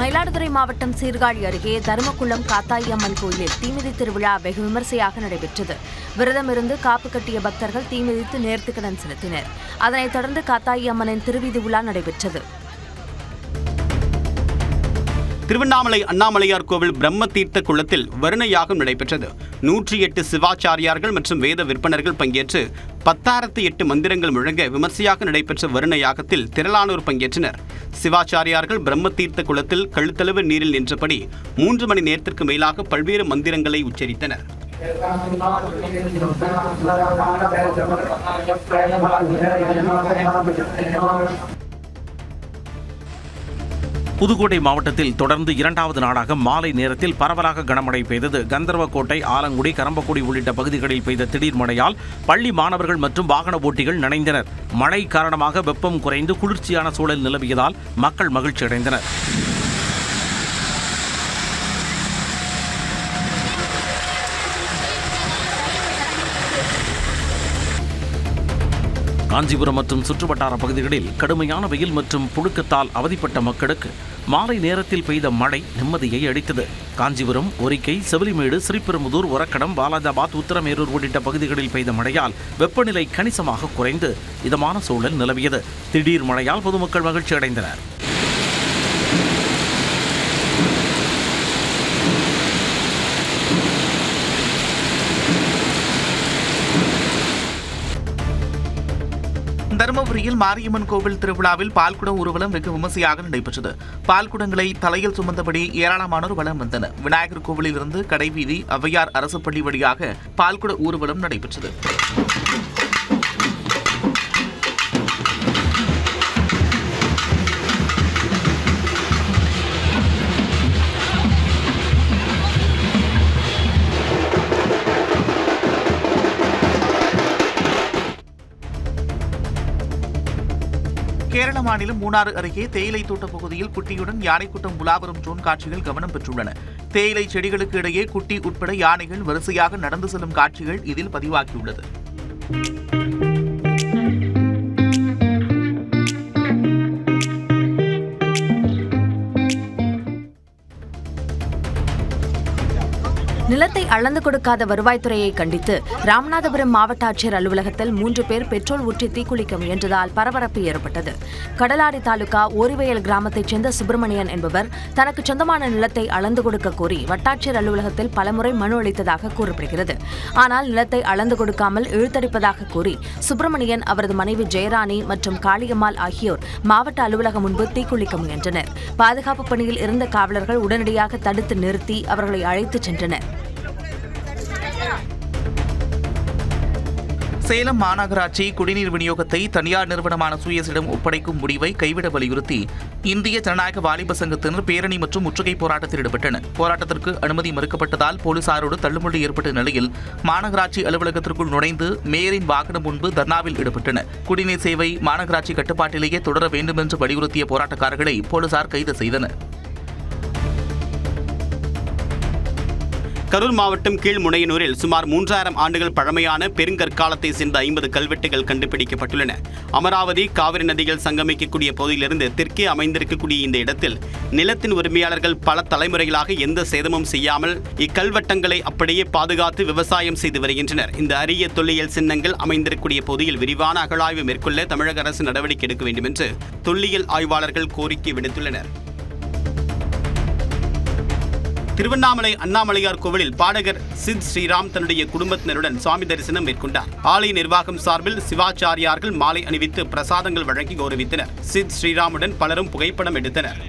மயிலாடுதுறை மாவட்டம் சீர்காழி அருகே தருமக்குளம் காத்தாயம்மன் கோயிலில் தீமிதி திருவிழா வெகு விமர்சையாக நடைபெற்றது. விரதமிருந்து காப்பு கட்டிய பக்தர்கள் தீமிதித்து நேர்த்திக்கடன் செலுத்தினர். அதனைத் தொடர்ந்து காத்தாயம்மனின் திருவீதி உலா நடைபெற்றது. திருவண்ணாமலை அண்ணாமலையார் கோவில் பிரம்ம தீர்த்த குளத்தில் வருண யாகம் நடைபெற்றது. 108 சிவாச்சாரியார்கள் மற்றும் வேத விற்பனர்கள் பங்கேற்று 10,008 மந்திரங்கள் முழங்க விமர்சையாக நடைபெற்ற வருண யாகத்தில் திரளானோர் பங்கேற்றனர். சிவாச்சாரியார்கள் பிரம்ம தீர்த்த குளத்தில் கழுத்தளவு நீரில் நின்றபடி 3 மணி நேரத்திற்கு மேலாக பல்வேறு மந்திரங்களை உச்சரித்தனர். புதுக்கோட்டை மாவட்டத்தில் தொடர்ந்து 2வது நாளாக மாலை நேரத்தில் பரவலாக கனமழை பெய்தது. கந்தர்வக்கோட்டை, ஆலங்குடி, கரம்பக்குடி உள்ளிட்ட பகுதிகளில் பெய்த திடீர் மழையால் பள்ளி மாணவர்கள் மற்றும் வாகன ஓட்டிகள் நனைந்தனர். மழை காரணமாக வெப்பம் குறைந்து குளிர்ச்சியான சூழல் நிலவியதால் மக்கள் மகிழ்ச்சியடைந்தனர். காஞ்சிபுரம் மற்றும் சுற்றுவட்டார பகுதிகளில் கடுமையான வெயில் மற்றும் புழுக்கத்தால் அவதிப்பட்ட மக்களுக்கு மாலை நேரத்தில் பெய்த மழை நிம்மதியை அளித்தது. காஞ்சிபுரம், ஒரிக்கை, செவிலிமேடு, ஸ்ரீபெரும்புதூர், ஒரக்கடம், பாலாஜாபாத், உத்தரமேரூர் உள்ளிட்ட பகுதிகளில் பெய்த மழையால் வெப்பநிலை கணிசமாக குறைந்து இதமான சூழல் நிலவியது. திடீர் மழையால் பொதுமக்கள் மகிழ்ச்சி அடைந்தனர். தருமபுரியில் மாரியம்மன் கோவில் திருவிழாவில் பால்குடம் ஊர்வலம் வெகு விமர்சையாக நடைபெற்றது. பால்குடங்களை தலையில் சுமந்தபடி ஏராளமானோர் வலம் வந்தனர். விநாயகர் கோவிலில் இருந்து கடைவீதி, ஔவையார் அரசு பள்ளி வழியாக பால்குட ஊர்வலம் நடைபெற்றது. கேரள மாநிலம் மூணாறு அருகே தேயிலை தோட்ட பகுதியில் குட்டியுடன் யானை கூட்டம் உலாவரும் ட்ரோன் காட்சிகள் கவனம் பெற்றுள்ளன. தேயிலை செடிகளுக்கு இடையே குட்டி உட்பட யானைகள் வரிசையாக நடந்து செல்லும் காட்சிகள் இதில் பதிவாகியுள்ளது. நிலத்தை அளந்து கொடுக்காத வருவாய்த்துறையை கண்டித்து ராமநாதபுரம் மாவட்ட ஆட்சியர் அலுவலகத்தில் 3 பேர் பெட்ரோல் ஊற்றி தீக்குளிக்க முயன்றதால் பரபரப்பு ஏற்பட்டது. கடலாடி தாலுகா ஓரிவயல் கிராமத்தைச் சேர்ந்த சுப்பிரமணியன் என்பவர் தனக்கு சொந்தமான நிலத்தை அளந்து கொடுக்க கோரி வட்டாட்சியர் அலுவலகத்தில் பலமுறை மனு அளித்ததாக கூறப்படுகிறது. ஆனால் நிலத்தை அளந்து கொடுக்காமல் இழுத்தடிப்பதாக கூறி சுப்பிரமணியன், அவரது மனைவி ஜெயராணி மற்றும் காளியம்மாள் ஆகியோர் மாவட்ட அலுவலகம் முன்பு தீக்குளிக்க முயன்றனர். பாதுகாப்பு பணியில் இருந்த காவலர்கள் உடனடியாக தடுத்து நிறுத்தி அவர்களை அழைத்துச் சென்றனர். சேலம் மாநகராட்சி குடிநீர் விநியோகத்தை தனியார் நிறுவனமான சூயஸிடம் ஒப்படைக்கும் முடிவை கைவிட வலியுறுத்தி இந்திய ஜனநாயக வாலிப சங்கத்தினர் பேரணி மற்றும் முற்றுகை போராட்டத்தில் ஈடுபட்டனர். போராட்டத்திற்கு அனுமதி மறுக்கப்பட்டதால் போலீசாரோடு தள்ளுமுள்ளு ஏற்பட்ட நிலையில் மாநகராட்சி அலுவலகத்திற்குள் நுழைந்து மேயரின் வாகனம் முன்பு தர்ணாவில் ஈடுபட்டனர். குடிநீர் சேவை மாநகராட்சி கட்டுப்பாட்டிலேயே தொடர வேண்டும் என்று வலியுறுத்திய போராட்டக்காரர்களை போலீசார் கைது செய்தனர். கரூர் மாவட்டம் கீழ்முனையனூரில் சுமார் 3000 ஆண்டுகள் பழமையான பெருங்கற்காலத்தை சேர்ந்த 50 கல்வெட்டுகள் கண்டுபிடிக்கப்பட்டுள்ளன. அமராவதி, காவிரி நதிகள் சங்கமிக்கக்கூடிய பகுதியிலிருந்து தெற்கே அமைந்திருக்கக்கூடிய இந்த இடத்தில் நிலத்தின் உரிமையாளர்கள் பல தலைமுறைகளாக எந்த சேதமும் செய்யாமல் இக்கல்வெட்டங்களை அப்படியே பாதுகாத்து விவசாயம் செய்து வருகின்றனர். இந்த அரிய தொல்லியல் சின்னங்கள் அமைந்திருக்கக்கூடிய பகுதியில் விரிவான அகழாய்வு மேற்கொள்ள தமிழக அரசு நடவடிக்கை எடுக்க வேண்டும் என்று தொல்லியல் ஆய்வாளர்கள் கோரிக்கை விடுத்துள்ளனர். திருவண்ணாமலை அண்ணாமலையார் கோவிலில் பாடகர் சித் ஸ்ரீராம் தன்னுடைய குடும்பத்தினருடன் சுவாமி தரிசனம் மேற்கொண்டார். ஆலய நிர்வாகம் சார்பில் சிவாச்சாரியார்கள் மாலை அணிவித்து பிரசாதங்கள் வழங்கி கௌரவித்தனர். சித் ஸ்ரீராமுடன் பலரும் புகைப்படம் எடுத்தனர்.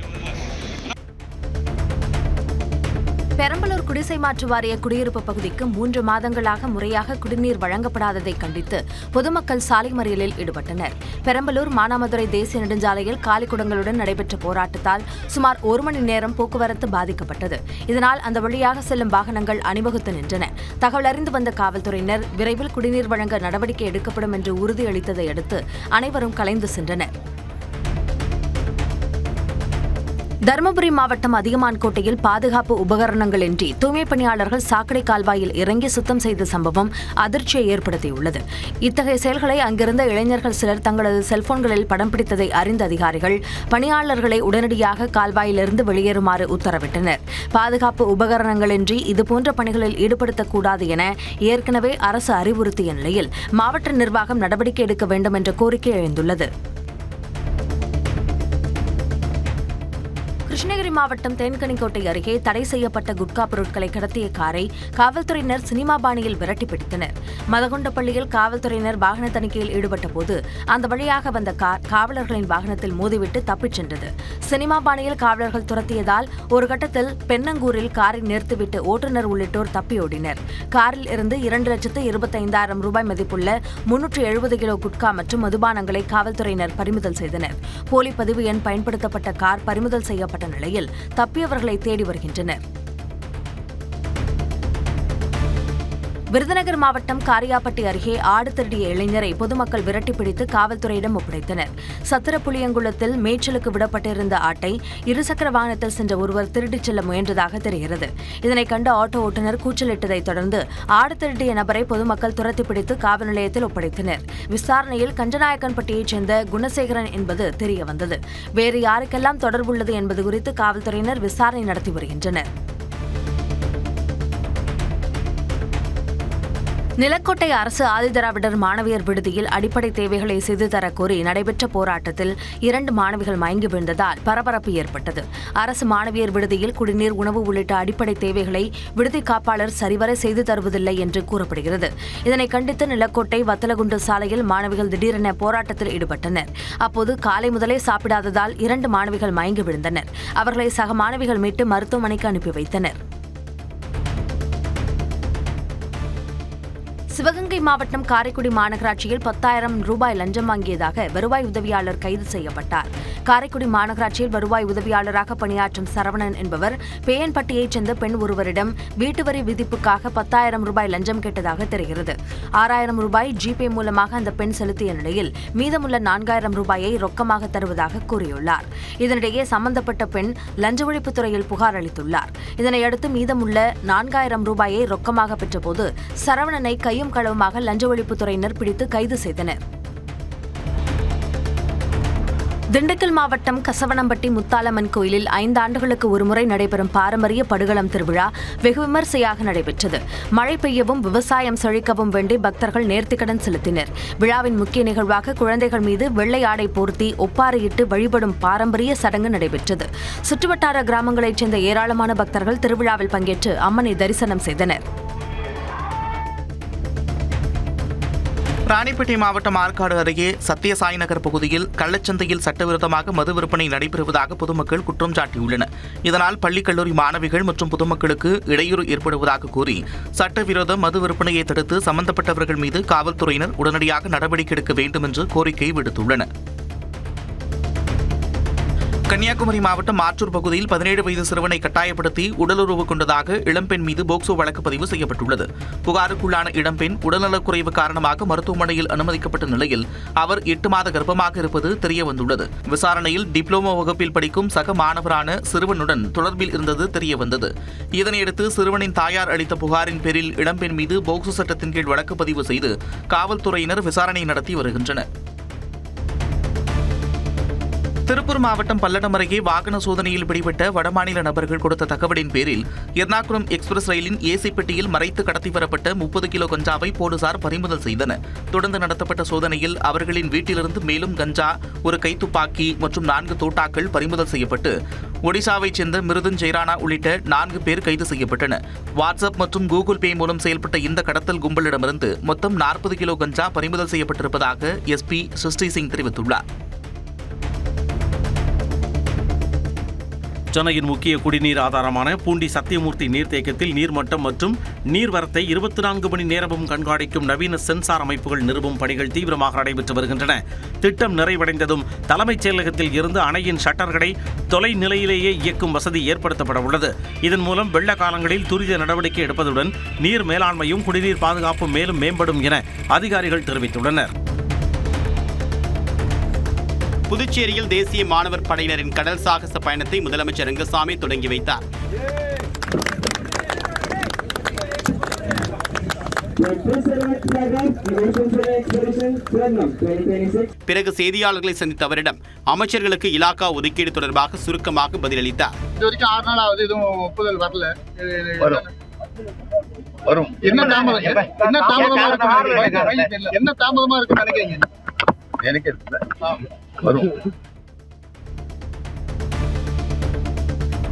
பெரம்பலூர் குடிசை மாற்று வாரிய குடியிருப்பு பகுதிக்கு 3 மாதங்களாக முறையாக குடிநீர் வழங்கப்படாததை கண்டித்து பொதுமக்கள் சாலை மறியலில் ஈடுபட்டனர். பெரம்பலூர் மானாமதுரை தேசிய நெடுஞ்சாலையில் காலிக்குடங்களுடன் நடைபெற்ற போராட்டத்தால் சுமார் 1 மணி நேரம் போக்குவரத்து பாதிக்கப்பட்டது. இதனால் அந்த வழியாக செல்லும் வாகனங்கள் அணிவகுத்து நின்றன. தகவல் அறிந்து வந்த காவல்துறையினர் விரைவில் குடிநீர் வழங்க நடவடிக்கை எடுக்கப்படும் என்று உறுதியளித்ததை அடுத்து அனைவரும் கலைந்து சென்றனர். தருமபுரி மாவட்டம் அதியமான்கோட்டையில் பாதுகாப்பு உபகரணங்களின்றி தூய்மைப் பணியாளர்கள் சாக்கடை கால்வாயில் இறங்கி சுத்தம் செய்த சம்பவம் அதிர்ச்சியை ஏற்படுத்தியுள்ளது. இத்தகைய செயல்களை அங்கிருந்த இளைஞர்கள் சிலர் தங்களது செல்போன்களில் படம் பிடித்ததை அறிந்த அதிகாரிகள் பணியாளர்களை உடனடியாக கால்வாயிலிருந்து வெளியேறுமாறு உத்தரவிட்டனர். பாதுகாப்பு உபகரணங்களின்றி இதுபோன்ற பணிகளில் ஈடுபடுத்தக்கூடாது என ஏற்கனவே அரசு அறிவுறுத்திய நிலையில் மாவட்ட நிர்வாகம் நடவடிக்கை எடுக்க வேண்டும் என்ற கோரிக்கை எழுந்துள்ளது. கிருஷ்ணகிரி மாவட்டம் தேன்கனிக்கோட்டை அருகே தடை செய்யப்பட்ட குட்கா பொருட்களை கடத்திய காரை காவல்துறையினர் சினிமா பாணியில் விரட்டி பிடித்தனர். மதகுண்டப்பள்ளியில் காவல்துறையினர் வாகன தணிக்கையில் ஈடுபட்ட போது அந்த வழியாக வந்த கார் காவலர்களின் வாகனத்தில் மோதிவிட்டு தப்பிச் சென்றது. சினிமா பாணியில் காவலர்கள் துரத்தியதால் ஒரு கட்டத்தில் பெண்ணங்கூரில் காரை நிறுத்திவிட்டு ஓட்டுநர் உள்ளிட்டோர் தப்பியோடினர். காரில் இருந்து 2,25,000 ரூபாய் மதிப்புள்ள 370 கிலோ குட்கா மற்றும் மதுபானங்களை காவல்துறையினர் பறிமுதல் செய்தனர். போலி பதிவு எண் பயன்படுத்தப்பட்ட கார் பறிமுதல் செய்யப்பட்ட நிலையில் தப்பியவர்களை தேடி வருகின்றனர். விருதுநகர் மாவட்டம் காரியாபட்டி அருகே ஆடு திருடிய இளைஞரை பொதுமக்கள் விரட்டி பிடித்து காவல்துறையிடம் ஒப்படைத்தனர். சத்திரப்புளியங்குளத்தில் மேய்ச்சலுக்கு விடப்பட்டிருந்த ஆட்டை இருசக்கர வாகனத்தில் சென்ற ஒருவர் திருடிச் செல்ல முயன்றதாக தெரிகிறது. இதனை கண்ட ஆட்டோ ஓட்டுநர் கூச்சலிட்டதைத் தொடர்ந்து ஆடு திருடிய நபரை பொதுமக்கள் துரத்தி பிடித்து காவல் நிலையத்தில் ஒப்படைத்தனர். விசாரணையில் கஞ்சநாயக்கன்பட்டியைச் சேர்ந்த குணசேகரன் என்பது தெரியவந்தது. வேறு யாருக்கெல்லாம் தொடர்புள்ளது என்பது குறித்து காவல்துறையினர் விசாரணை நடத்தி வருகின்றனர். நிலக்கோட்டை அரசு ஆதிதிராவிடர் மாணவியர் விடுதியில் அடிப்படை தேவைகளை செய்து தரக்கோரி நடைபெற்ற போராட்டத்தில் 2 மாணவிகள் மயங்கி விழுந்ததால் பரபரப்பு ஏற்பட்டது. அரசு மாணவியர் விடுதியில் குடிநீர், உணவு உள்ளிட்ட அடிப்படை தேவைகளை விடுதி காப்பாளர் சரிவர செய்து தருவதில்லை என்று கூறப்படுகிறது. இதனை கண்டித்து நிலக்கோட்டை வத்தலகுண்டு சாலையில் மாணவிகள் திடீரென போராட்டத்தில் ஈடுபட்டனர். அப்போது காலை முதலே சாப்பிடாததால் 2 மாணவிகள் மயங்கி விழுந்தனர். அவர்களை சக மாணவிகள் மீட்டு மருத்துவமனைக்கு அனுப்பி வைத்தனர். சிவகங்கை மாவட்டம் காரைக்குடி மாநகராட்சியில் 10,000 ரூபாய் லஞ்சம் வாங்கியதாக வருவாய் உதவியாளர் கைது செய்யப்பட்டார். காரைக்குடி மாநகராட்சியில் வருவாய் உதவியாளராக பணியாற்றும் சரவணன் என்பவர் பேயன்பட்டியைச் சேர்ந்த பெண் ஒருவரிடம் வீட்டு வரி விதிப்புக்காக 10,000 ரூபாய் லஞ்சம் கேட்டதாக தெரிகிறது. 6,000 ரூபாய் ஜிபே மூலமாக அந்த பெண் செலுத்திய நிலையில் மீதமுள்ள 4,000 ரூபாயை ரொக்கமாக தருவதாக கூறியுள்ளார். இதனிடையே சம்பந்தப்பட்ட பெண் லஞ்ச ஒழிப்புத்துறையில் புகார் அளித்துள்ளார். இதனையடுத்து மீதமுள்ள 4,000 ரூபாயை ரொக்கமாக பெற்றபோது சரவணனை கையும் களவுமாக லஞ்ச ஒழிப்புத்துறையினர் பிடித்து கைது செய்தனர். திண்டுக்கல் மாவட்டம் கசவனம்பட்டி முத்தாலம்மன் கோயிலில் 5 ஆண்டுகளுக்கு ஒருமுறை நடைபெறும் பாரம்பரிய படுகளம் திருவிழா வெகு விமரிசையாக நடைபெற்றது. மழை பெய்யவும் விவசாயம் செழிக்கவும் வேண்டி பக்தர்கள் நேர்த்திக்கடன் செலுத்தினர். விழாவின் முக்கிய நிகழ்வாக குழந்தைகள் மீது வெள்ளை ஆடை போர்த்தி ஒப்பாரியிட்டு வழிபடும் பாரம்பரிய சடங்கு நடைபெற்றது. சுற்றுவட்டார கிராமங்களைச் சேர்ந்த ஏராளமான பக்தர்கள் திருவிழாவில் பங்கேற்று அம்மனை தரிசனம் செய்தனர். ராணிப்பேட்டை மாவட்டம் ஆற்காடு அருகே சத்யசாய் நகர் பகுதியில் கள்ளச்சந்தையில் சட்டவிரோதமாக மது விற்பனை நடைபெறுவதாக பொதுமக்கள் குற்றம் சாட்டியுள்ளனர். இதனால் பள்ளி கல்லூரி மாணவிகள் மற்றும் பொதுமக்களுக்கு இடையூறு ஏற்படுவதாக கூறி சட்டவிரோத மது விற்பனையை தடுத்து சம்பந்தப்பட்டவர்கள் மீது காவல்துறையினர் உடனடியாக நடவடிக்கை எடுக்க வேண்டும் என்று கோரிக்கை விடுத்துள்ளனர். கன்னியாகுமரி மாவட்டம் ஆற்றூர் பகுதியில் 17 வயது சிறுவனை கட்டாயப்படுத்தி உடலுறவு கொண்டதாக இளம்பெண் மீது போக்சோ வழக்கு பதிவு செய்யப்பட்டுள்ளது. புகாருக்குள்ளான இளம்பெண் உடல்நலக்குறைவு காரணமாக மருத்துவமனையில் அனுமதிக்கப்பட்ட நிலையில் அவர் 8 மாத கர்ப்பமாக இருப்பது தெரியவந்துள்ளது. விசாரணையில் டிப்ளமோ வகுப்பில் படிக்கும் சக மாணவரான சிறுவனுடன் தொடர்பில் இருந்தது தெரியவந்தது. இதனையடுத்து சிறுவனின் தாயார் அளித்த புகாரின் பேரில் இளம்பெண் மீது போக்சோ சட்டத்தின் கீழ் வழக்கு பதிவு செய்து காவல்துறையினர் விசாரணை நடத்தி வருகின்றனர். திருப்பூர் மாவட்டம் பல்லடம் அருகே வாகன சோதனையில் பிடிபட்ட வடமாநில நபர்கள் கொடுத்த தகவலின் பேரில் எர்ணாகுளம் எக்ஸ்பிரஸ் ரயிலின் ஏசி பெட்டியில் மறைத்து கடத்தி வரப்பட்ட 30 கிலோ கஞ்சாவை போலீசார் பறிமுதல் செய்தனர். தொடர்ந்து நடத்தப்பட்ட சோதனையில் அவர்களின் வீட்டிலிருந்து மேலும் கஞ்சா, ஒரு கைத்துப்பாக்கி மற்றும் 4 தோட்டாக்கள் பறிமுதல் செய்யப்பட்டு ஒடிசாவைச் சேர்ந்த மிருதுன் ஜெயரானா உள்ளிட்ட 4 பேர் கைது செய்யப்பட்டனர். வாட்ஸ்அப் மற்றும் கூகுள் பே மூலம் செயல்பட்ட இந்த கடத்தல் கும்பலிடமிருந்து மொத்தம் 40 கிலோ கஞ்சா பறிமுதல் செய்யப்பட்டிருப்பதாக எஸ்பி சிருஷ்டி சிங் தெரிவித்துள்ளார். சென்னையின் முக்கிய குடிநீர் ஆதாரமான பூண்டி சத்தியமூர்த்தி நீர்த்தேக்கத்தில் நீர்மட்டம் மற்றும் நீர்வரத்தை 24 மணி நேரமும் கண்காணிக்கும் நவீன சென்சார் அமைப்புகள் நிறுவும் பணிகள் தீவிரமாக நடைபெற்று வருகின்றன. திட்டம் நிறைவடைந்ததும் தலைமைச் செயலகத்தில் இருந்து அணையின் ஷட்டர்களை தொலைநிலையிலேயே இயக்கும் வசதி ஏற்படுத்தப்பட உள்ளது. இதன் மூலம் வெள்ள காலங்களில் துரித நடவடிக்கை எடுப்பதுடன் நீர் மேலாண்மையும் குடிநீர் பாதுகாப்பும் மேலும் மேம்படும் என அதிகாரிகள் தெரிவித்துள்ளனர். புதுச்சேரியில் தேசிய மாணவர் படையினரின் கடல் சாகச பயணத்தை முதலமைச்சர் ரங்கசாமி தொடங்கி வைத்தார். பிறகு செய்தியாளர்களை சந்தித்த அவரிடம் அமைச்சர்களுக்கு இலாக்கா ஒதுக்கீடு தொடர்பாக சுருக்கமாக பதிலளித்தார். இதுவரைக்கும் 6 நாள் ஆகுது, எதுவும் ஒப்புதல் வரல. என்ன தாமதமா இருக்கு நினைக்கிறீங்க? எனக்கு வரும்.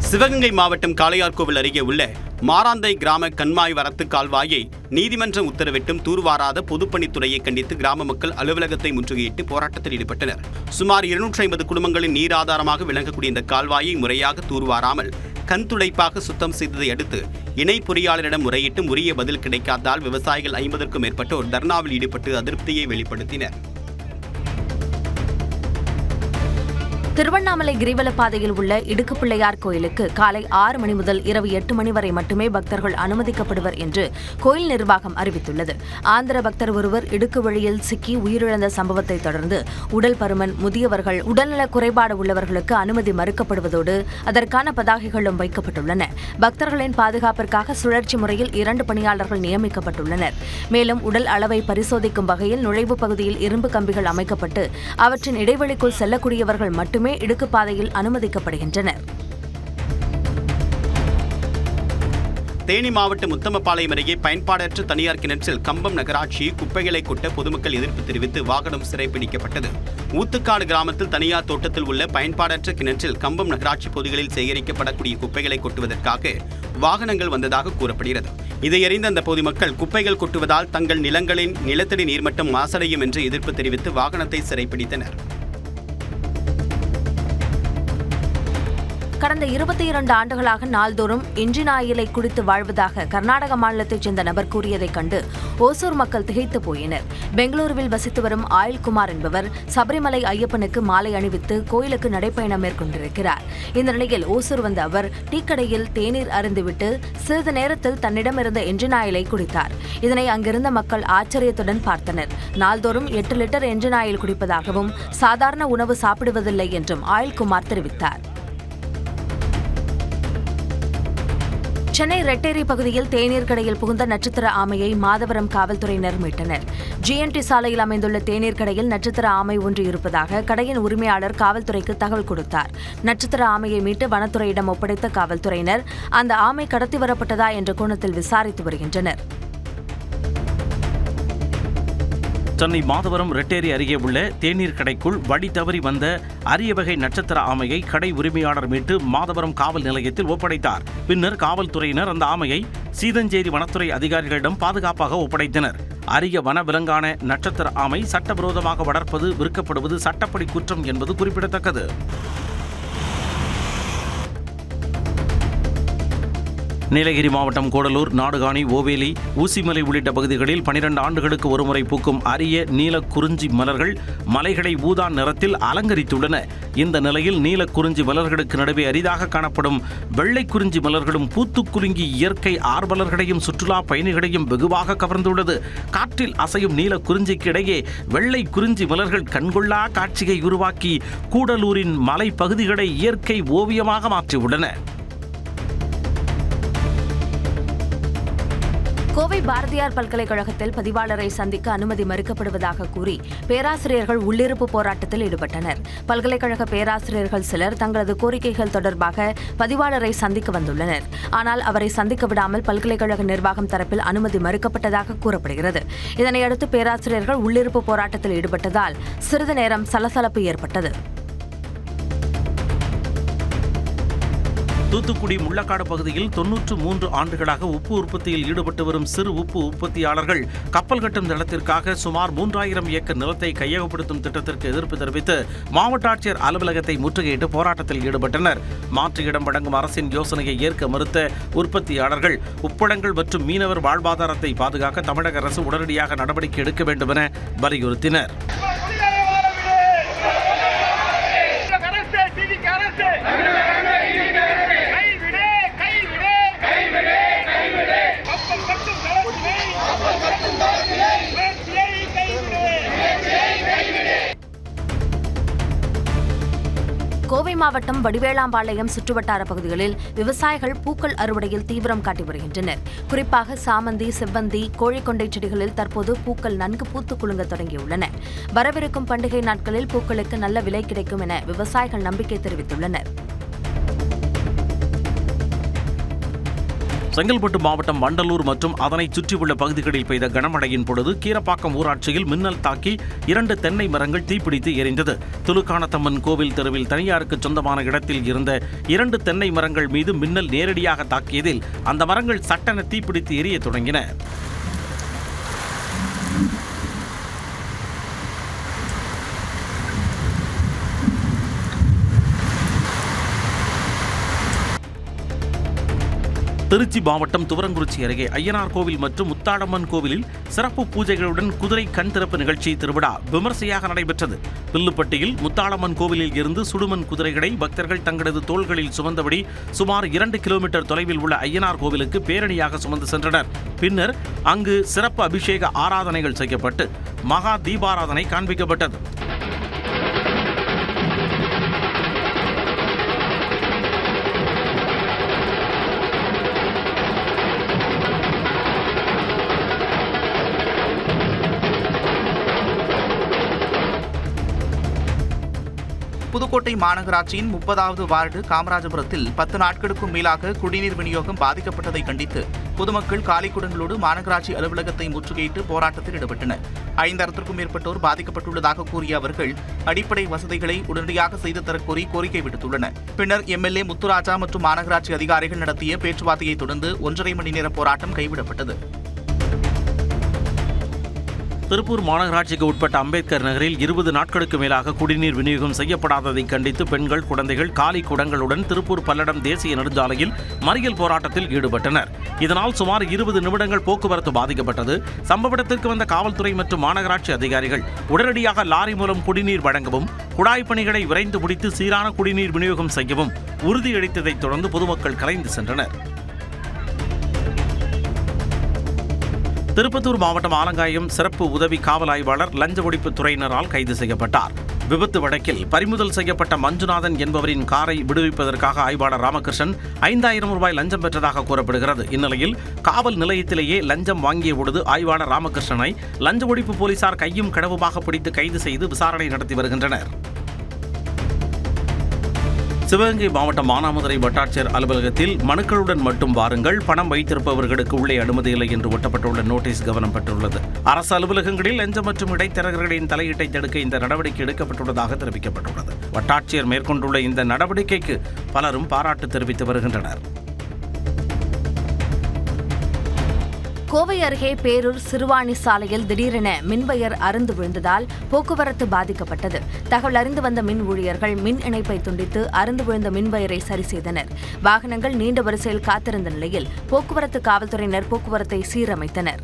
சிவகங்கை மாவட்டம் காளையார்கோவில் அருகே உள்ள மாராந்தை கிராம கண்மாய் வரத்து கால்வாயை நீதிமன்றம் உத்தரவிட்டும் தூர்வாராத பொதுப்பணித்துறையை கண்டித்து கிராம மக்கள் அலுவலகத்தை முற்றுகையிட்டு போராட்டத்தில் ஈடுபட்டனர். சுமார் 250 குடும்பங்களின் நீர் ஆதாரமாக விளங்கக்கூடிய இந்த கால்வாயை முறையாக தூர்வாராமல் கண் துடைப்பாக சுத்தம் செய்ததை அடுத்து இணை பொறியாளரிடம் முறையிட்டும் உரிய பதில் கிடைக்காததால் விவசாயிகள் 50க்கும் மேற்பட்டோர் தர்ணாவில் ஈடுபட்டு அதிருப்தியை வெளிப்படுத்தினர். திருவண்ணாமலை கிரிவல பாதையில் உள்ள இடுக்கு பிள்ளையார் கோயிலுக்கு காலை 6 மணி முதல் இரவு 8 மணி வரை மட்டுமே பக்தர்கள் அனுமதிக்கப்படுவர் என்று கோயில் நிர்வாகம் அறிவித்துள்ளது. ஆந்திர பக்தர் ஒருவர் இடுக்கு வழியில் சிக்கி உயிரிழந்த சம்பவத்தை தொடர்ந்து உடல் பருமன், முதியவர்கள், உடல்நலக் குறைபாடு உள்ளவர்களுக்கு அனுமதி மறுக்கப்படுவதோடு அதற்கான பதாகைகளும் வைக்கப்பட்டுள்ளன. பக்தர்களின் பாதுகாப்பிற்காக சுழற்சி முறையில் 2 பணியாளர்கள் நியமிக்கப்பட்டுள்ளனர். மேலும் உடல் அளவை பரிசோதிக்கும் வகையில் நுழைவு பகுதியில் இரும்பு கம்பிகள் அமைக்கப்பட்டு அவற்றின் இடைவெளிக்குள் செல்லக்கூடியவர்கள் மட்டுமே இடுக்கு பாதையில் அனுமதிக்கப்படுகின்றனர். தேனி மாவட்டம் உத்தமபாளையம் அருகே பயன்பாடற்ற தனியார் கிணற்றில் கம்பம் நகராட்சி குப்பைகளை கொட்ட பொதுமக்கள் எதிர்ப்பு தெரிவித்து வாகனம் சிறைப்பிடிக்கப்பட்டது. ஊத்துக்காடு கிராமத்தில் தனியார் தோட்டத்தில் உள்ள பயன்பாடற்ற கிணற்றில் கம்பம் நகராட்சி பகுதிகளில் சேகரிக்கப்படக்கூடிய குப்பைகளை கொட்டுவதற்காக வாகனங்கள் வந்ததாக கூறப்படுகிறது. இதையறிந்த அந்த பொதுமக்கள் குப்பைகள் கொட்டுவதால் தங்கள் நிலங்களின் நிலத்தடி நீர்மட்டம் மாசடையும் என்று எதிர்ப்பு தெரிவித்து வாகனத்தை சிறைப்பிடித்தனர். கடந்த 22 ஆண்டுகளாக நாள்தோறும் இன்ஜின் ஆயிலை குடித்து வாழ்வதாக கர்நாடக மாநிலத்தைச் சேர்ந்த நபர் கூறியதைக் கண்டு ஓசூர் மக்கள் திகைத்து போயினர். பெங்களூருவில் வசித்து வரும் ஆயில்குமார் என்பவர் சபரிமலை ஐயப்பனுக்கு மாலை அணிவித்து கோயிலுக்கு நடைப்பயணம் மேற்கொண்டிருக்கிறார். இந்த நிலையில் ஓசூர் வந்த அவர் டீக்கடையில் தேநீர் அருந்திவிட்டு சிறிது நேரத்தில் தன்னிடமிருந்த இன்ஜின் ஆயிலை குடித்தார். இதனை அங்கிருந்த மக்கள் ஆச்சரியத்துடன் பார்த்தனர். நாள்தோறும் 8 லிட்டர் இன்ஜின் ஆயில் குடிப்பதாகவும் சாதாரண உணவு சாப்பிடுவதில்லை என்றும் ஆயில்குமார் தெரிவித்தார். சென்னை ரெட்டேரி பகுதியில் தேநீர் கடையில் புகுந்த நட்சத்திர ஆமையை மாதவரம் காவல்துறையினர் மீட்டனர். ஜிஎன்டி சாலையில் அமைந்துள்ள தேநீர் கடையில் நட்சத்திர ஆமை ஒன்று இருப்பதாக கடையின் உரிமையாளர் காவல்துறைக்கு தகவல் கொடுத்தார். நட்சத்திர ஆமையை மீட்டு வனத்துறையிடம் ஒப்படைத்த காவல்துறையினர் அந்த ஆமை கடத்தி வரப்பட்டதா என்ற கோணத்தில் விசாரித்து வருகின்றனர். சென்னை மாதவரம் ரெட்டேரி அருகே உள்ள தேநீர் கடைக்குள் வழி தவறி வந்த அரிய வகை நட்சத்திர ஆமையை கடை உரிமையாளர் மீட்டு மாதவரம் காவல் நிலையத்தில் ஒப்படைத்தார். பின்னர் காவல்துறையினர் அந்த ஆமையை சீதஞ்சேரி வனத்துறை அதிகாரிகளிடம் பாதுகாப்பாக ஒப்படைத்தனர். அரிய வன விலங்கான நட்சத்திர ஆமை சட்டவிரோதமாக வளர்ப்பது, விற்கப்படுவது சட்டப்படி குற்றம் என்பது குறிப்பிடத்தக்கது. நீலகிரி மாவட்டம் கூடலூர், நாடுகாணி, ஓவேலி, ஊசிமலை உள்ளிட்ட பகுதிகளில் 12 ஆண்டுகளுக்கு ஒருமுறை பூக்கும் அரிய நீல குறிஞ்சி மலர்கள் மலைகளை ஊதா நிறத்தில் அலங்கரித்துள்ளன. இந்த நிலையில் நீல குறிஞ்சி மலர்களுக்கு நடுவே அரிதாக காணப்படும் வெள்ளை குறிஞ்சி மலர்களும் பூத்து குலுங்கி இயற்கை ஆர்வலர்களையும் சுற்றுலா பயணிகளையும் வெகுவாக கவர்ந்துள்ளது. காற்றில் அசையும் நீல குறிஞ்சிக்கு இடையே வெள்ளை குறிஞ்சி மலர்கள் கண்கொள்ளா காட்சியை உருவாக்கி கூடலூரின் மலை பகுதிகளை இயற்கை ஓவியமாக மாற்றியுள்ளன. கோவை பாரதியார் பல்கலைக்கழகத்தில் பதிவாளரை சந்திக்க அனுமதி மறுக்கப்படுவதாக கூறி பேராசிரியர்கள் உள்ளிருப்பு போராட்டத்தில் ஈடுபட்டனர். பல்கலைக்கழக பேராசிரியர்கள் சிலர் தங்களது கோரிக்கைகள் தொடர்பாக பதிவாளரை சந்திக்க வந்துள்ளனர். ஆனால் அவரை சந்திக்க விடாமல் பல்கலைக்கழக நிர்வாகம் தரப்பில் அனுமதி மறுக்கப்பட்டதாக கூறப்படுகிறது. இதனையடுத்து பேராசிரியர்கள் உள்ளிருப்பு போராட்டத்தில் ஈடுபட்டதால் சிறிது நேரம் சலசலப்பு ஏற்பட்டது. தூத்துக்குடி முள்ளக்காடு பகுதியில் 93 ஆண்டுகளாக உப்பு உற்பத்தியில் ஈடுபட்டு வரும் சிறு உப்பு உற்பத்தியாளர்கள் கப்பல் கட்டும் தளத்திற்காக சுமார் 3000 ஏக்கர் நிலத்தை கையகப்படுத்தும் திட்டத்திற்கு எதிர்ப்பு தெரிவித்து மாவட்ட ஆட்சியர் அலுவலகத்தை முற்றுகையிட்டு போராட்டத்தில் ஈடுபட்டனர். மாற்று இடம் வழங்கும் அரசின் யோசனையை ஏற்க மறுத்த உற்பத்தியாளர்கள் உப்பளங்கள் மற்றும் மீனவர் வாழ்வாதாரத்தை பாதுகாக்க தமிழக அரசு உடனடியாக நடவடிக்கை எடுக்க வேண்டும் என வலியுறுத்தினர். கோவை மாவட்டம் வடிவேளாம்பாளையம் சுற்றுவட்டார பகுதிகளில் விவசாயிகள் பூக்கள் அறுவடையில் தீவிரம் காட்டி வருகின்றனர். குறிப்பாக சாமந்தி, செவ்வந்தி, கோழிக்கொண்டை செடிகளில் தற்போது பூக்கள் நன்கு பூத்து குலுங்க தொடங்கியுள்ளன. வரவிருக்கும் பண்டிகை நாட்களில் பூக்களுக்கு நல்ல விலை கிடைக்கும் என விவசாயிகள் நம்பிக்கை தெரிவித்துள்ளனர். செங்கல்பட்டு மாவட்டம் வண்டலூர் மற்றும் அதனை சுற்றியுள்ள பகுதிகளில் பெய்த கனமழையின் பொழுது கீரப்பாக்கம் ஊராட்சியில் மின்னல் தாக்கி 2 தென்னை மரங்கள் தீப்பிடித்து எரிந்தது. துலுக்கானத்தம்மன் கோவில் தெருவில் தனியாருக்கு சொந்தமான இடத்தில் இருந்த 2 தென்னை மரங்கள் மீது மின்னல் நேரடியாக தாக்கியதில் அந்த மரங்கள் சட்டென தீப்பிடித்து எரிய தொடங்கின. திருச்சி மாவட்டம் துவரங்குறிச்சி அருகே ஐயனார் கோவில் மற்றும் முத்தாளம்மன் கோவிலில் சிறப்பு பூஜைகளுடன் குதிரை கண் திறப்பு நிகழ்ச்சி திருவிழா விமர்சையாக நடைபெற்றது. பில்லுப்பட்டியில் முத்தாளம்மன் கோவிலில் இருந்து சுடுமண் குதிரைகளை பக்தர்கள் தங்களது தோள்களில் சுமந்தபடி சுமார் 2 கிலோமீட்டர் தொலைவில் உள்ள ஐயனார் கோவிலுக்கு பேரணியாக சுமந்து சென்றனர். பின்னர் அங்கு சிறப்பு அபிஷேக ஆராதனைகள் செய்யப்பட்டு மகா தீபாராதனை காண்பிக்கப்பட்டது. புதுக்கோட்டை மாநகராட்சியின் 30வது வார்டு காமராஜபுரத்தில் 10 நாட்களுக்கும் மேலாக குடிநீர் விநியோகம் பாதிக்கப்பட்டதை கண்டித்து பொதுமக்கள் காலிக்குடங்களோடு மாநகராட்சி அலுவலகத்தை முற்றுகையிட்டு போராட்டத்தில் ஈடுபட்டனர். 5000க்கும் மேற்பட்டோர் பாதிக்கப்பட்டுள்ளதாக கூறிய அவர்கள் அடிப்படை வசதிகளை உடனடியாக செய்து தரக்கோரி கோரிக்கை விடுத்துள்ளனர். பின்னர் எம்எல்ஏ முத்துராஜா மற்றும் மாநகராட்சி அதிகாரிகள் நடத்திய பேச்சுவார்த்தையை தொடர்ந்து 1.5 மணி நேர போராட்டம் கைவிடப்பட்டது. திருப்பூர் மாநகராட்சிக்கு உட்பட்ட அம்பேத்கர் நகரில் 20 நாட்களுக்கு மேலாக குடிநீர் விநியோகம் செய்யப்படாததை கண்டித்து பெண்கள், குழந்தைகள் காலி குடங்களுடன் திருப்பூர் பல்லடம் தேசிய நெடுஞ்சாலையில் மறியல் போராட்டத்தில் ஈடுபட்டனர். இதனால் சுமார் 20 நிமிடங்கள் போக்குவரத்து பாதிக்கப்பட்டது. சம்பவ இடத்திற்கு வந்த காவல்துறை மற்றும் மாநகராட்சி அதிகாரிகள் உடனடியாக லாரி மூலம் குடிநீர் வழங்கவும், குழாய் பணிகளை விரைந்து முடித்து சீரான குடிநீர் விநியோகம் செய்யவும் உறுதியளித்ததைத் தொடர்ந்து பொதுமக்கள் கலைந்து சென்றனர். திருப்பத்தூர் மாவட்டம் ஆலங்காயம் சிறப்பு உதவி காவல் ஆய்வாளர் லஞ்ச ஒழிப்புத் துறையினரால் கைது செய்யப்பட்டார். விபத்து வழக்கில் பறிமுதல் செய்யப்பட்ட மஞ்சுநாதன் என்பவரின் காரை விடுவிப்பதற்காக ஆய்வாளர் ராமகிருஷ்ணன் 5000 ரூபாய் லஞ்சம் பெற்றதாக கூறப்படுகிறது. இந்நிலையில் காவல் நிலையத்திலேயே லஞ்சம் வாங்கிய பொழுது ஆய்வாளர் ராமகிருஷ்ணனை லஞ்ச ஒழிப்பு போலீசார் கையும் கடவுமாக பிடித்து கைது செய்து விசாரணை நடத்தி வருகின்றனர். சிவகங்கை மாவட்டம் மானாமதுரை வட்டாட்சியர் அலுவலகத்தில் மனுக்களுடன் மட்டும் வாருங்கள், பணம் வைத்திருப்பவர்களுக்கு உள்ளே அனுமதி இல்லை என்று ஒட்டப்பட்டுள்ள நோட்டீஸ் கவனம் பெற்றுள்ளது. அரசு அலுவலகங்களில் லஞ்சம் மற்றும் இடைத்தரகர்களின் தலையீட்டை தடுக்க இந்த நடவடிக்கை எடுக்கப்பட்டுள்ளதாக தெரிவிக்கப்பட்டுள்ளது. வட்டாட்சியர் மேற்கொண்டுள்ள இந்த நடவடிக்கைக்கு பலரும் பாராட்டு தெரிவித்து வருகின்றனர். கோவை அருகே பேரூர் சிறுவாணி சாலையில் திடீரென மின்வயர் அறுந்து விழுந்ததால் போக்குவரத்து பாதிக்கப்பட்டது. தகவல் அறிந்து வந்த மின் ஊழியர்கள் மின் இணைப்பை துண்டித்து அறுந்து விழுந்த மின்வயரை சரி செய்தனர். வாகனங்கள் நீண்ட வரிசையில் காத்திருந்த நிலையில் போக்குவரத்து காவல்துறையினர் போக்குவரத்தை சீரமைத்தனர்.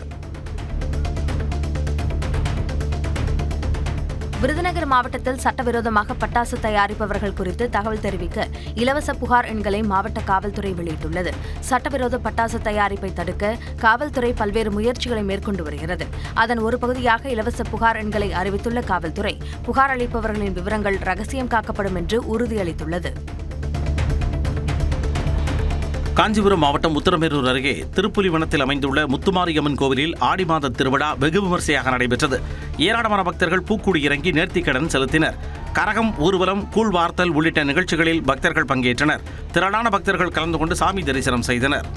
விருதுநகர் மாவட்டத்தில் சட்டவிரோதமாக பட்டாசு தயாரிப்பவர்கள் குறித்து தகவல் தெரிவிக்க இலவச புகார் எண்களை மாவட்ட காவல்துறை வெளியிட்டுள்ளது. சட்டவிரோத பட்டாசு தயாரிப்பை தடுக்க காவல்துறை பல்வேறு முயற்சிகளை மேற்கொண்டு வருகிறது. அதன் ஒரு பகுதியாக இலவச புகார் எண்களை அறிவித்துள்ள காவல்துறை புகார் அளிப்பவர்களின் விவரங்கள் ரகசியம் காக்கப்படும் என்று உறுதியளித்துள்ளது. காஞ்சிபுரம் மாவட்டம் உத்தரமேரூர் அருகே திருப்புலிவனத்தில் அமைந்துள்ள முத்துமாரியம்மன் கோவிலில் ஆடி மாத திருவிழா வெகு விமர்சையாக நடைபெற்றது. ஏராளமான பக்தர்கள் பூக்கூடி இறங்கி நேர்த்திக்கடன் செலுத்தினர். கரகம், ஊர்வலம், கூழ்வார்த்தல் உள்ளிட்ட நிகழ்ச்சிகளில் பக்தர்கள் பங்கேற்றனர். திரளான பக்தர்கள் கலந்து கொண்டு சாமி தரிசனம் செய்தனர்.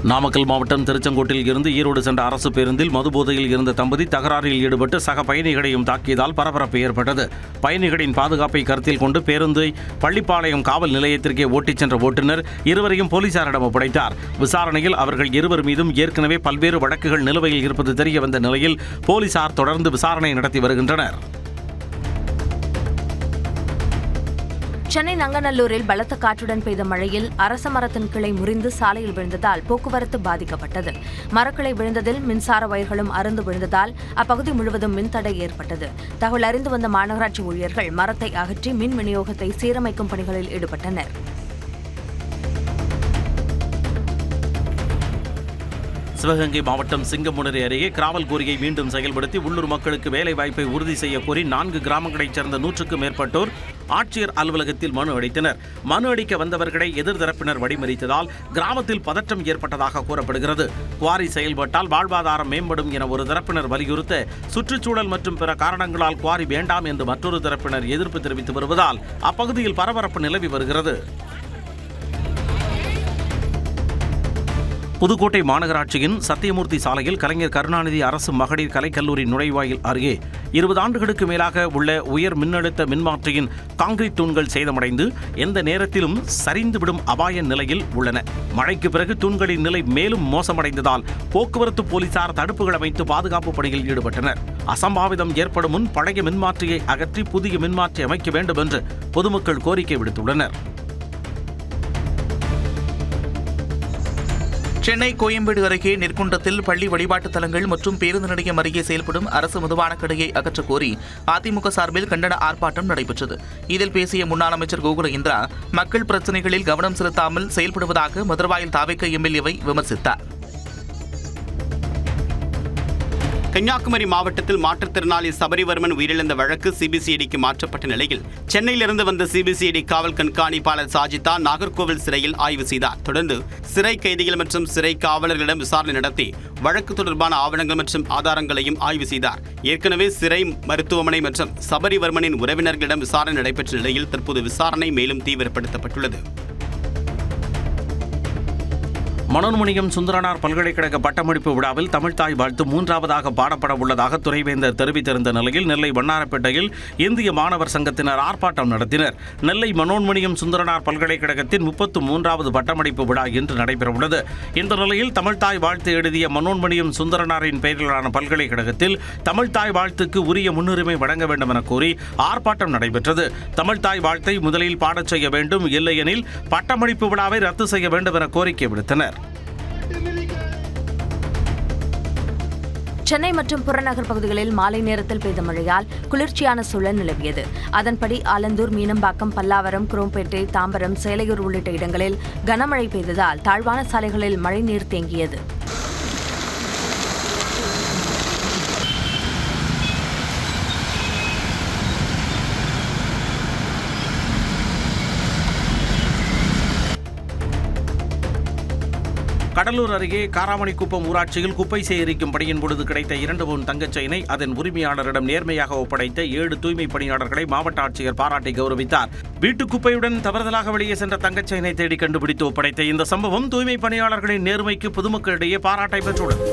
நாமக்கல் மாவட்டம் திருச்செங்கோட்டில் இருந்து ஈரோடு சென்ற அரசு பேருந்தில் மதுபோதையில் இருந்த தம்பதி தகராறில் ஈடுபட்டு சக பயணிகளையும் தாக்கியதால் பரபரப்பு ஏற்பட்டது. பயணிகளின் பாதுகாப்பை கருத்தில் கொண்டு பேருந்தை பள்ளிப்பாளையம் காவல் நிலையத்திற்கே ஓட்டிச் சென்ற ஓட்டுநர் இருவரையும் போலீசாரிடம் ஒப்படைத்தார். விசாரணையில் அவர்கள் இருவர் மீதும் ஏற்கனவே பல்வேறு வழக்குகள் நிலுவையில் இருப்பது தெரியவந்த நிலையில் போலீசார் தொடர்ந்து விசாரணை நடத்தி வருகின்றனர். சென்னை நங்கநல்லூரில் பலத்த காற்றுடன் பெய்த மழையில் அரச மரத்தின் கிளை முறிந்து சாலையில் விழுந்ததால் போக்குவரத்து பாதிக்கப்பட்டது. மரக்கிளை விழுந்ததில் மின்சார வயர்களும் அறுந்து விழுந்ததால் அப்பகுதி முழுவதும் மின்தடை ஏற்பட்டது. தகவல் அறிந்து வந்த மாநகராட்சி ஊழியர்கள் மரத்தை அகற்றி மின் விநியோகத்தை சீரமைக்கும் பணிகளில் ஈடுபட்டனர். சிவகங்கை மாவட்டம் சிங்கமுனரி அருகே கிராவல்கோரியை மீண்டும் செயல்படுத்தி உள்ளூர் மக்களுக்கு வேலை வாய்ப்பை உறுதி செய்ய கோரி 4 கிராமங்களைச் சேர்ந்த 100க்கும் மேற்பட்டோர் ஆட்சியர் அலுவலகத்தில் மனு அளித்தனர். மனு அளிக்க வந்தவர்களை எதிர்தரப்பினர் வழிமறித்ததால் கிராமத்தில் பதற்றம் ஏற்பட்டதாக கூறப்படுகிறது. குவாரி செயல்பட்டால் வாழ்வாதாரம் மேம்படும் என ஒரு தரப்பினர் வலியுறுத்த, சுற்றுச்சூழல் மற்றும் பிற காரணங்களால் குவாரி வேண்டாம் என்று மற்றொரு தரப்பினர் எதிர்ப்பு தெரிவித்து வருவதால் அப்பகுதியில் பரபரப்பு நிலவி வருகிறது. புதுக்கோட்டை மாநகராட்சியின் சத்தியமூர்த்தி சாலையில் கலைஞர் கருணாநிதி அரசு மகளிர் கலைக்கல்லூரி நுழைவாயில் அருகே 20 ஆண்டுகளுக்கு மேலாக உள்ள உயர் மின்னழுத்த மின்மாற்றியின் கான்கிரீட் தூண்கள் சேதமடைந்து எந்த நேரத்திலும் சரிந்துவிடும் அபாய நிலையில் உள்ளன. மழைக்கு பிறகு தூண்களின் நிலை மேலும் மோசமடைந்ததால் போக்குவரத்து போலீசார் தடுப்புகள் அமைத்து பாதுகாப்பு பணியில் ஈடுபட்டனர். அசம்பாவிதம் ஏற்படும் முன் பழைய மின்மாற்றியை அகற்றி புதிய மின்மாற்றி அமைக்க வேண்டும் என்று பொதுமக்கள் கோரிக்கை விடுத்துள்ளனர். சென்னை கோயம்பேடு அருகே நெற்குன்றத்தில் பள்ளி வழிபாட்டுத் தலங்கள் மற்றும் பேருந்து நிலையம் அருகே செயல்படும் அரசு மதுபான கடையை அகற்றக் கோரி அதிமுக சார்பில் கண்டன ஆர்ப்பாட்டம் நடைபெற்றது. இதில் பேசிய முன்னாள் அமைச்சர் கோகுல இந்திரா, மக்கள் பிரச்சினைகளில் கவனம் செலுத்தாமல் செயல்படுவதாக மதுரவாயல் தாவேக எம்எல்ஏவை விமர்சித்தார். கன்னியாகுமரி மாவட்டத்தில் மாற்றுத்திறனாளி சபரிவர்மன் உயிரிழந்த வழக்கு சிபிசிஐடிக்கு மாற்றப்பட்ட நிலையில் சென்னையிலிருந்து வந்த சிபிசிஐடி காவல் கண்காணிப்பாளர் சாஜிதா நாகர்கோவில் சிறையில் ஆய்வு செய்தார். தொடர்ந்து சிறை கைதிகள் மற்றும் சிறை காவலர்களிடம் விசாரணை நடத்தி வழக்கு தொடர்பான ஆவணங்கள் மற்றும் ஆதாரங்களையும் ஆய்வு செய்தார். ஏற்கனவே சிறை மருத்துவமனை மற்றும் சபரிவர்மனின் உறவினர்களிடம் விசாரணை நடைபெற்ற நிலையில் தற்போது விசாரணை மேலும் தீவிரப்படுத்தப்பட்டுள்ளது. மனோன்மணியம் சுந்தரனார் பல்கலைக்கழக பட்டமளிப்பு விழாவில் தமிழ்த்தாய் வாழ்த்து 3வதாக பாடப்பட உள்ளதாக துணைவேந்தர் தெரிவித்திருந்த நிலையில் நெல்லை வண்ணாரப்பேட்டையில் இந்திய மாணவர் சங்கத்தினர் ஆர்ப்பாட்டம் நடத்தினர். நெல்லை மனோன்மணியம் சுந்தரனார் பல்கலைக்கழகத்தின் 33வது பட்டமளிப்பு விழா இன்று நடைபெறவுள்ளது. இந்த நிலையில் தமிழ்த்தாய் வாழ்த்து எழுதிய மனோன்மணியம் சுந்தரனாரின் பெயரிலான பல்கலைக்கழகத்தில் தமிழ்த்தாய் வாழ்த்துக்கு உரிய முன்னுரிமை வழங்க வேண்டும் என கோரி ஆர்ப்பாட்டம் நடைபெற்றது. தமிழ்த்தாய் வாழ்த்தை முதலில் பாடச் செய்ய வேண்டும், இல்லையெனில் பட்டமளிப்பு விழாவை ரத்து செய்ய வேண்டும் என கோரிக்கை விடுத்தனர். சென்னை மற்றும் புறநகர் பகுதிகளில் மாலை நேரத்தில் பெய்த மழையால் குளிர்ச்சியான சூழல் நிலவியது. அதன்படி ஆலந்தூர், மீனம்பாக்கம், பல்லாவரம், குரோம்பேட்டை, தாம்பரம், சேலையூர் உள்ளிட்ட இடங்களில் கனமழை பெய்ததால் தாழ்வான சாலைகளில் மழைநீர் தேங்கியது. கடலூர் அருகே காராமணிக்குப்பம் ஊராட்சியில் குப்பை சேகரிக்கும் பணியின் பொழுது கிடைத்த 2 பவுன் தங்கச் செயினை அதன் உரிமையாளரிடம் நேர்மையாக ஒப்படைத்த 7 தூய்மை பணியாளர்களை மாவட்ட ஆட்சியர் பாராட்டி கௌரவித்தார். வீட்டுக் குப்பையுடன் தவறுதலாக வெளியே சென்ற தங்கச் செயினை தேடி கண்டுபிடித்து ஒப்படைத்த இந்த சம்பவம் தூய்மை பணியாளர்களின் நேர்மைக்கு பொதுமக்களிடையே பாராட்டை பெற்றுள்ளது.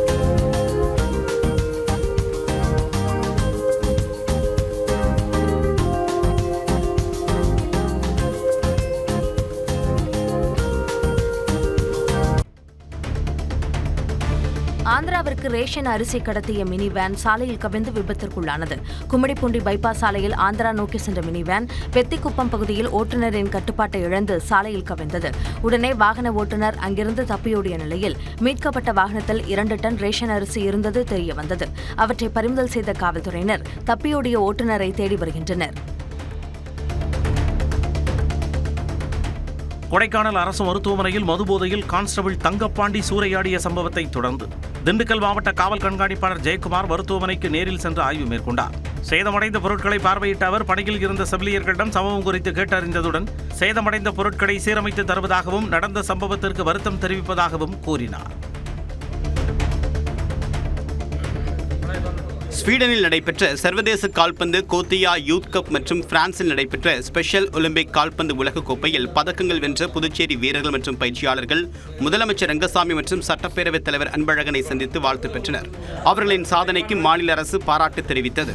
ஆந்திராவிற்கு ரேஷன் அரிசி கடத்திய மினி வேன் சாலையில் கவிழ்ந்து விபத்திற்குள்ளானது. கும்மிடிப்பூண்டி பைபாஸ் சாலையில் ஆந்திரா நோக்கி சென்ற மினி வேன் பெத்திக்குப்பம் பகுதியில் ஓட்டுநரின் கட்டுப்பாட்டை இழந்து சாலையில் கவிழ்ந்தது. உடனே வாகன ஓட்டுநர் அங்கிருந்து தப்பியோடிய நிலையில் மீட்கப்பட்ட வாகனத்தில் 2 டன் ரேஷன் அரிசி இருந்தது தெரியவந்தது. அவற்றை பறிமுதல் செய்த காவல்துறையினர் தப்பியோடிய ஓட்டுநரை தேடி வருகின்றனர். கொடைக்கானல் அரசு மருத்துவமனையில் மதுபோதையில் கான்ஸ்டபிள் தங்கப்பாண்டி சூறையாடிய சம்பவத்தை தொடர்ந்து திண்டுக்கல் மாவட்ட காவல் கண்காணிப்பாளர் ஜெயக்குமார் மருத்துவமனைக்கு நேரில் சென்று ஆய்வு மேற்கொண்டார். சேதமடைந்த பொருட்களை பார்வையிட்ட அவர் பணியில் இருந்த செவிலியர்களிடம் சம்பவம் குறித்து கேட்டறிந்ததுடன் சேதமடைந்த பொருட்களை சீரமைத்து தருவதாகவும் நடந்த சம்பவத்திற்கு வருத்தம் தெரிவிப்பதாகவும் கூறினார். ஸ்வீடனில் நடைபெற்ற சர்வதேச கால்பந்து கோத்தியா யூத் கப் மற்றும் பிரான்சில் நடைபெற்ற ஸ்பெஷல் ஒலிம்பிக் கால்பந்து உலகக் கோப்பையில் பதக்கங்கள் வென்ற புதுச்சேரி வீரர்கள் மற்றும் பயிற்சியாளர்கள் முதலமைச்சர் ரங்கசாமி மற்றும் சட்டப்பேரவைத் தலைவர் அன்பழகனை சந்தித்து வாழ்த்து பெற்றனர். அவர்களின் சாதனைக்கு மாநில அரசு பாராட்டு தெரிவித்தது.